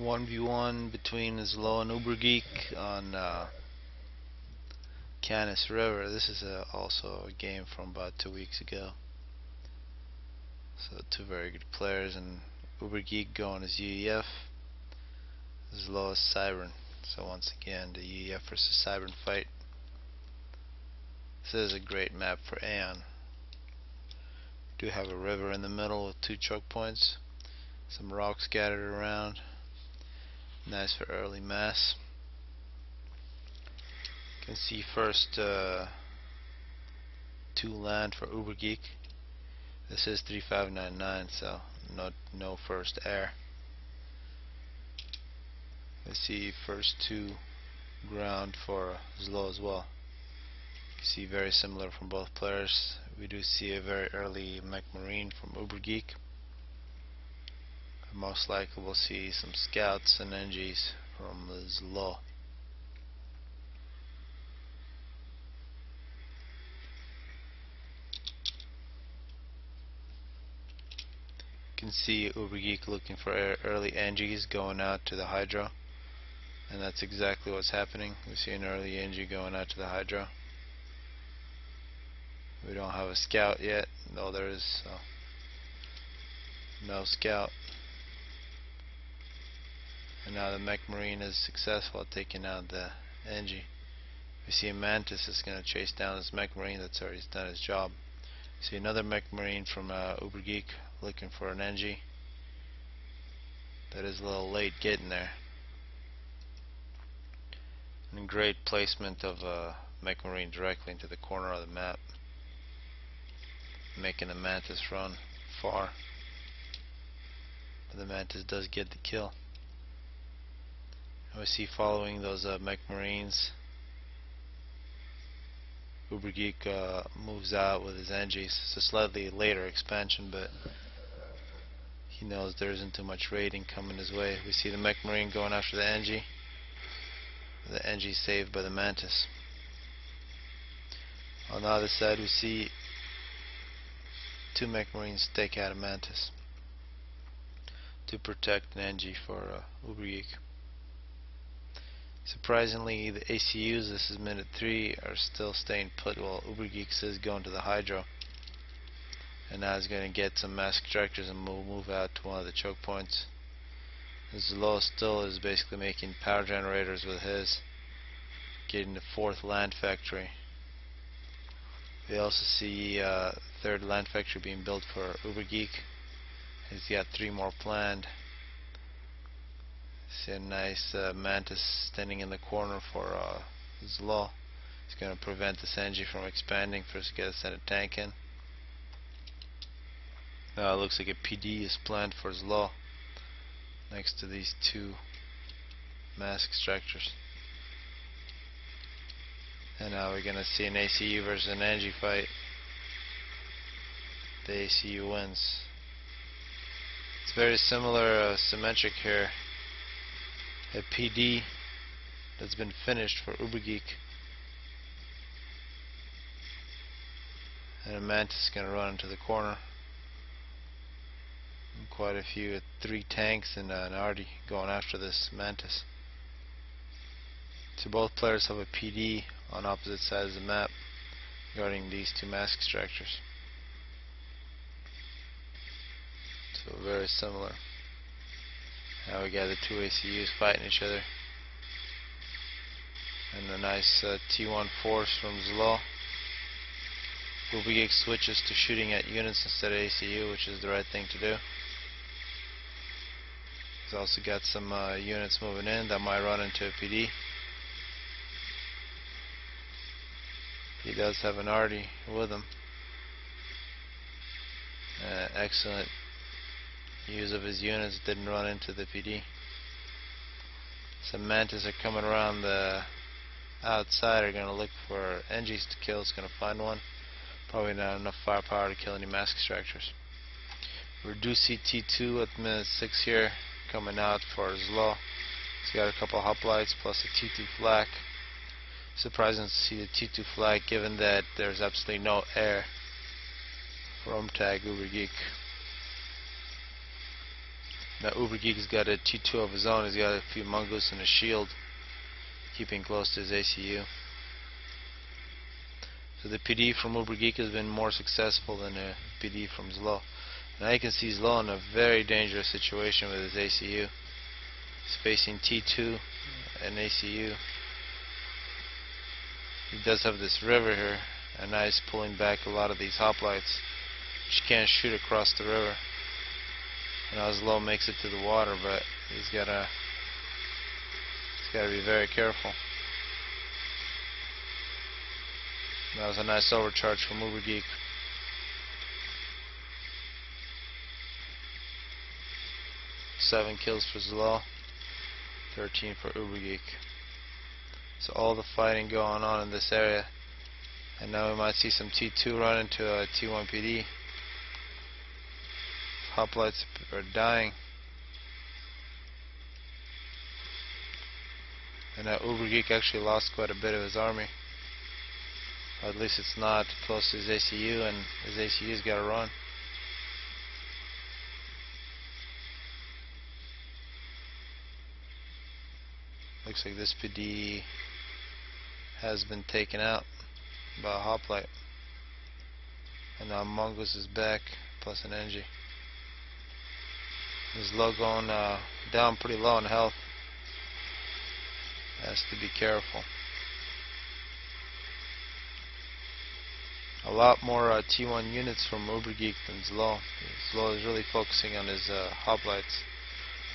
1v1 between ZLO and Ubergeek on Canis River. This is also a game from about 2 weeks ago. So two very good players, and Ubergeek going as UEF, ZLO as cybran. So once again, the UEF versus cybran fight. This is a great map for Aeon. Do have a river in the middle with 2 choke points, some rocks scattered around. Nice for early mass. You can see first 2 land for Ubergeek. This is 3599, so no first air. You see first 2 ground for ZLO as well. You can see very similar from both players. We do see a very early mech marine from Ubergeek. Most likely we'll see some scouts and NGs from ZLO. You can see Ubergeek looking for early NGs going out to the hydro, and that's exactly what's happening. We see an early NG going out to the hydro. We don't have a scout yet, though there is no scout. And now the mech marine is successful at taking out the NG. We see a mantis is going to chase down this mech marine that's already done his job. We see another mech marine from Ubergeek looking for an NG. That is a little late getting there. And great placement of mech marine directly into the corner of the map, making the mantis run far. But the mantis does get the kill. And we see following those mech marines, Ubergeek moves out with his NGs. It's a slightly later expansion, but he knows there isn't too much raiding coming his way. We see the mech marine going after the NG. The NG saved by the mantis. On the other side we see 2 mech marines take out a mantis to protect an NG for Ubergeek. Surprisingly, the ACUs, this is minute 3, are still staying put while Ubergeek is going to the hydro. And now he's going to get some mass extractors and move out to one of the choke points. ZLO still is basically making power generators with his, getting the 4th land factory. We also see 3rd land factory being built for Ubergeek. He's got 3 more planned. See a nice mantis standing in the corner for ZLO. He's going to prevent this NG from expanding. First, got to send a tank in. Now it looks like a PD is planned for ZLO next to these 2 mass extractors. And now we're going to see an ACU versus an NG fight. The ACU wins. It's very similar, symmetric here. A PD that's been finished for Ubergeek, and a mantis is going to run into the corner. And quite a few, 3 tanks and an arty going after this mantis. So both players have a PD on opposite sides of the map guarding these 2 mass extractors. So very similar. Now we got the 2 ACUs fighting each other. And a nice T1 force from ZLO. Ubergeek switches to shooting at units instead of ACU, which is the right thing to do. He's also got some units moving in that might run into a PD. He does have an arty with him. Excellent use of his units, didn't run into the PD. Some mantis are coming around the outside, are going to look for NGs to kill. It's going to find one. Probably not enough firepower to kill any mass extractors. We do see T2 at minute 6 here coming out for ZLO. He's got a couple hoplites plus a T2 flak. Surprising to see the T2 flag given that there's absolutely no air from Tag Ubergeek. Now Ubergeek's got a T2 of his own. He's got a few mongoose and a shield, keeping close to his ACU. So the PD from Ubergeek has been more successful than the PD from ZLO. Now you can see ZLO in a very dangerous situation with his ACU. He's facing T2 and ACU. He does have this river here, and now he's pulling back a lot of these hoplites, which can't shoot across the river. Now ZLO makes it to the water, but he's gotta be very careful. That was a nice overcharge from Ubergeek. 7 kills for ZLO, 13 for Ubergeek. So all the fighting going on in this area, and now we might see some T2 run into a T1 PD. Hoplites are dying. And now Ubergeek actually lost quite a bit of his army. Or at least it's not close to his ACU, and his ACU's got to run. Looks like this PD has been taken out by a hoplite. And now Mongoose is back, plus an NG. His low going down pretty low in health. Has to be careful. A lot more T1 units from Ubergeek than ZLO. ZLO is really focusing on his hoplites.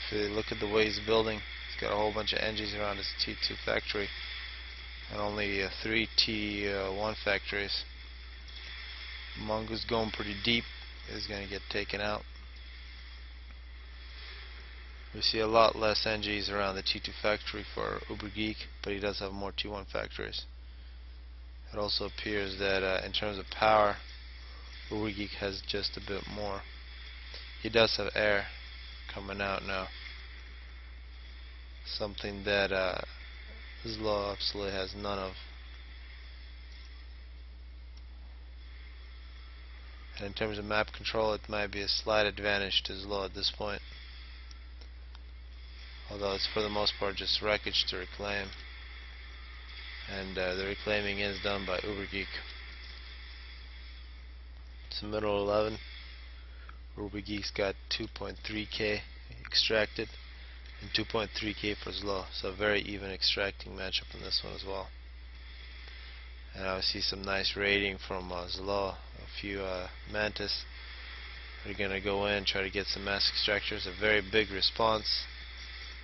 If you look at the way he's building, he's got a whole bunch of NGs around his T2 factory and only 3 T1 factories. Mongoose going pretty deep is going to get taken out. We see a lot less NGs around the T2 factory for Ubergeek, but he does have more T1 factories. It also appears that in terms of power, Ubergeek has just a bit more. He does have air coming out now, something that ZLO absolutely has none of. And in terms of map control, it might be a slight advantage to ZLO at this point, although it's for the most part just wreckage to reclaim, and the reclaiming is done by Ubergeek. It's the middle 11. Ubergeek's got 2.3k extracted and 2.3k for ZLO, so a very even extracting matchup in this one as well. And I see some nice raiding from ZLO. A few Mantis are going to go in, try to get some mass extractors. A very big response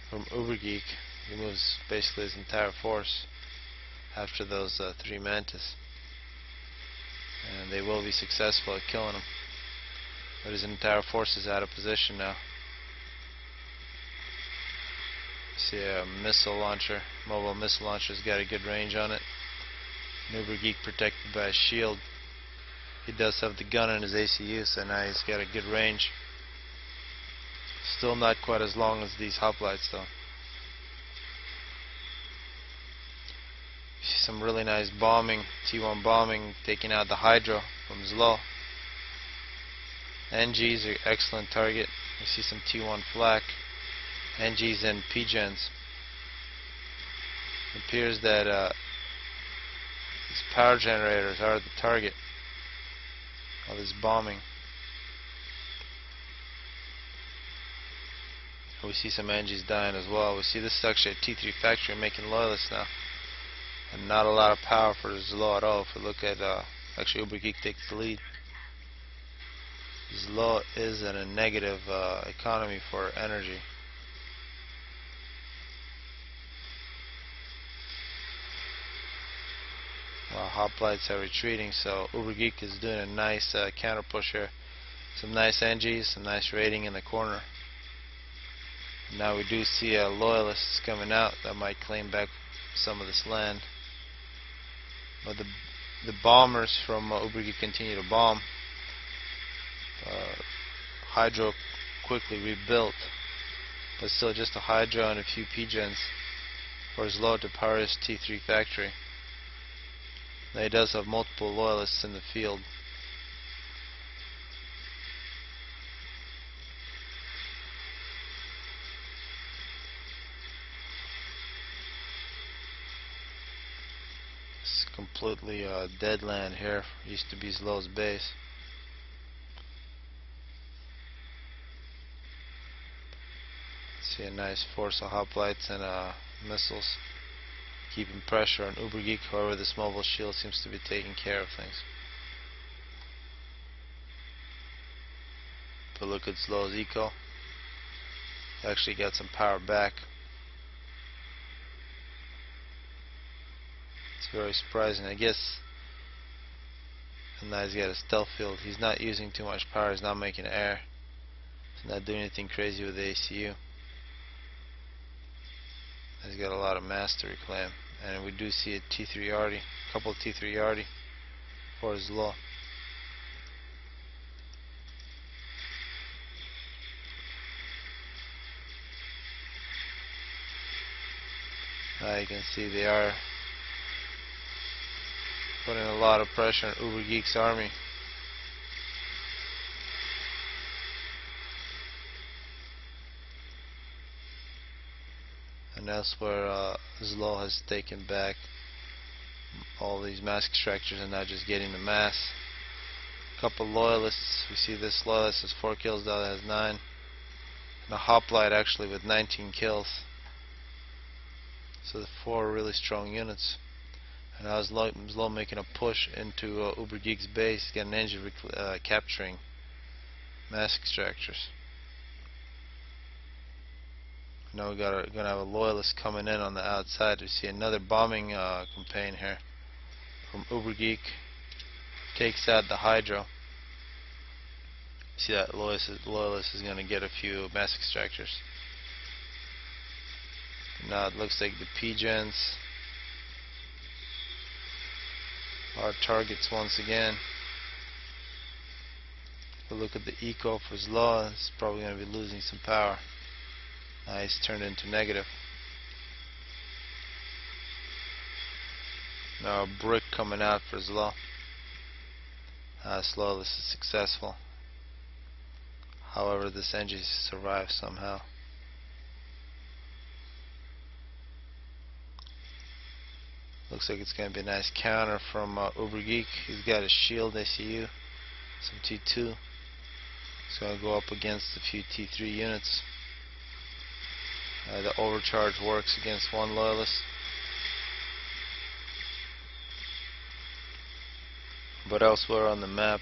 from Ubergeek. He moves basically his entire force after those 3 Mantis, and they will be successful at killing him, but his entire force is out of position now. See a missile launcher, mobile missile launcher's got a good range on it. Ubergeek protected by a shield. He does have the gun in his ACU, so now he's got a good range. Still not quite as long as these hoplites though. See some really nice bombing, T1 bombing, taking out the Hydro from ZLO. NGs are excellent target. You see some T1 flak, NGs and PGens. It appears that these power generators are the target of this bombing. We see some NGs dying as well. We see this is actually a T3 factory making loyalists now, and not a lot of power for ZLO at all. If we look at actually Ubergeek takes the lead. ZLO is in a negative economy for energy. Well, hoplites are retreating, so Ubergeek is doing a nice counter push here. Some nice NGs, some nice raiding in the corner. Now we do see loyalists coming out that might claim back some of this land. But the bombers from Ubergeek continue to bomb. Hydro quickly rebuilt, but still just a Hydro and a few PGens for ZLO to power his T3 factory. Now he does have multiple loyalists in the field. completely dead land here. Used to be ZLO's base. See a nice force of hoplites and missiles keeping pressure on Ubergeek. However, this mobile shield seems to be taking care of things. But look at ZLO's eco. Actually got some power back. It's very surprising. I guess now he's got a stealth field. He's not using too much power. He's not making air. He's not doing anything crazy with the ACU. He's got a lot of mass to reclaim. And we do see a T3 Yardy, a couple of T3 Yardy for ZLO. Now you can see they are putting a lot of pressure on Ubergeek's army. And elsewhere, ZLO has taken back all these mass extractors and now just getting the mass. A couple loyalists. We see this loyalist has 4 kills, the other has 9. And a hoplite actually with 19 kills. So the 4 really strong units. And now ZLO making a push into Ubergeek's base, getting engine capturing mass extractors. Now we're gonna have a loyalist coming in on the outside. We see another bombing campaign here from Ubergeek. Takes out the Hydro. See that loyalist is gonna get a few mass extractors. Now it looks like the P-gens are targets once again. If we look at the eco for ZLO, it's probably going to be losing some power. He's turned into negative. Now a brick coming out for ZLO. ZLO, this is successful. However, this engine survived somehow. Looks like it's going to be a nice counter from Ubergeek. He's got a shield ACU, some T2. He's going to go up against a few T3 units. The overcharge works against one loyalist. But elsewhere on the map,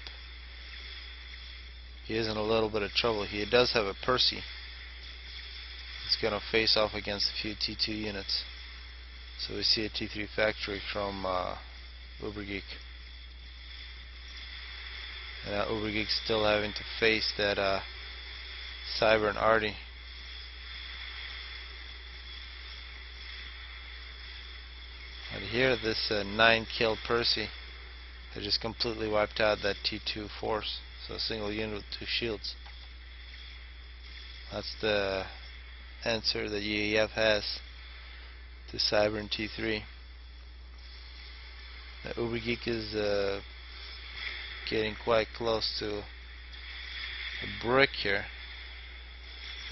he is in a little bit of trouble. He does have a Percy. He's going to face off against a few T2 units. So we see a T3 factory from Ubergeek. And now Ubergeek's still having to face that Cybran Arty. And here this 9-kill Percy has just completely wiped out that T2 force. So a single unit with 2 shields. That's the answer that UEF has to Cybran T3. Now Ubergeek is getting quite close to a brick here.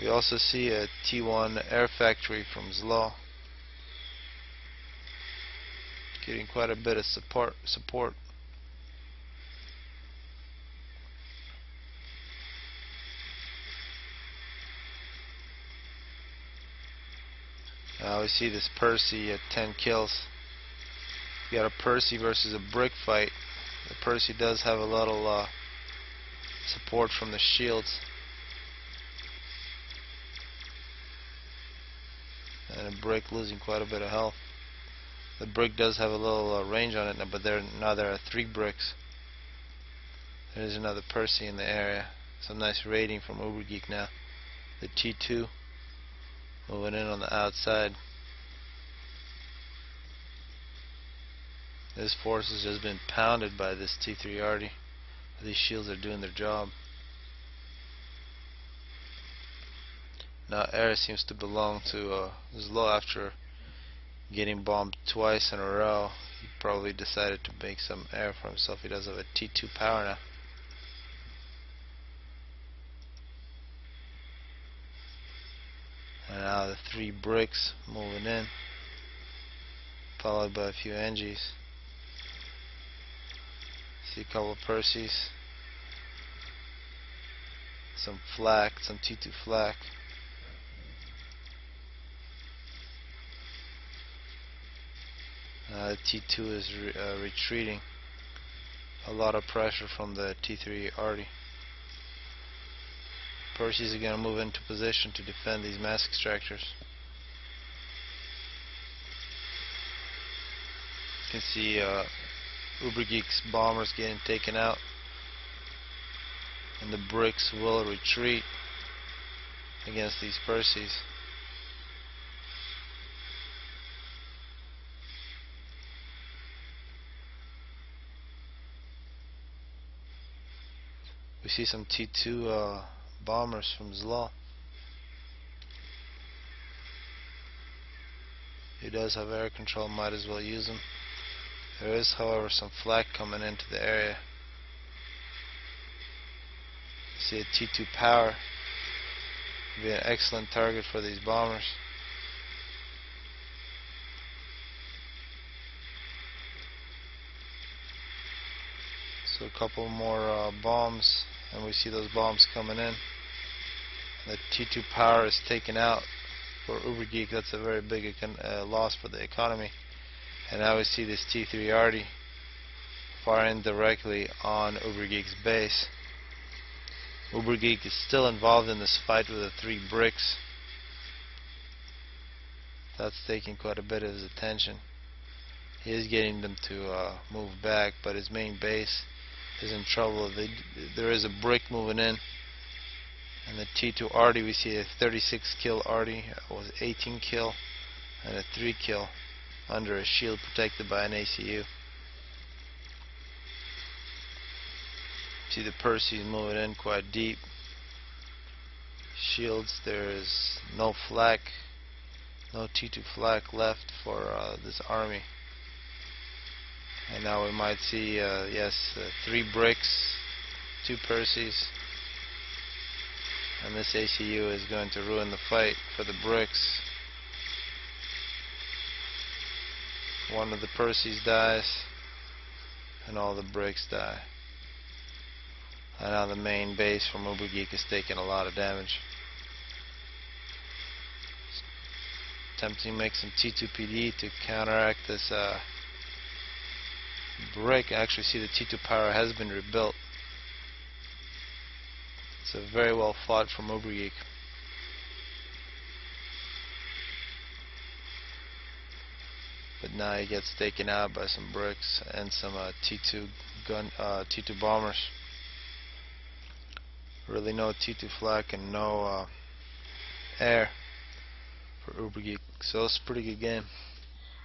We also see a T1 air factory from ZLO getting quite a bit of support. Now we see this Percy at 10 kills. We got a Percy versus a brick fight. The Percy does have a little support from the shields. And a brick losing quite a bit of health. The brick does have a little range on it, but now there are 3 bricks. There's another Percy in the area. Some nice raiding from Ubergeek now. The T2 moving in on the outside. This force has just been pounded by this T3 Arty. These shields are doing their job. Now air seems to belong to ZLO. After getting bombed twice in a row, he probably decided to make some air for himself. He does have a T2 power now. And now the 3 bricks moving in, followed by a few NGs. See a couple of Perseus, some flak, some T2 flak. T2 is retreating. A lot of pressure from the T3 Arty. Perseus are going to move into position to defend these mass extractors. You can see Ubergeek's bombers getting taken out, and the bricks will retreat against these Perseus. We see some T2 bombers from ZLO. He does have air control, might as well use them. There is, however, some flak coming into the area. See a T2 power. Would be an excellent target for these bombers. So a couple more bombs, and we see those bombs coming in. The T2 power is taken out for Ubergeek. That's a very big loss for the economy. And now we see this T3 Arty firing directly on Ubergeek's base. Ubergeek is still involved in this fight with the 3 bricks. That's taking quite a bit of his attention. He is getting them to move back, but his main base is in trouble. There is a brick moving in, and the T2 Arty, we see a 36 kill Arty, was 18 kill, and a 3 kill under a shield protected by an ACU. See the Perseus moving in quite deep. Shields, there is no flak, no T2 flak left for this army. And now we might see, yes, 3 bricks, 2 Perseus, and this ACU is going to ruin the fight for the bricks. One of the Perseus dies, and all the bricks die. And now the main base from Ubergeek is taking a lot of damage. Attempting to make some T2 PD to counteract this brick. Actually, see the T2 power has been rebuilt. It's a very well fought from Ubergeek. But now he gets taken out by some bricks and some T2 bombers. Really no T2 flak and no air for Ubergeek. So it's a pretty good game.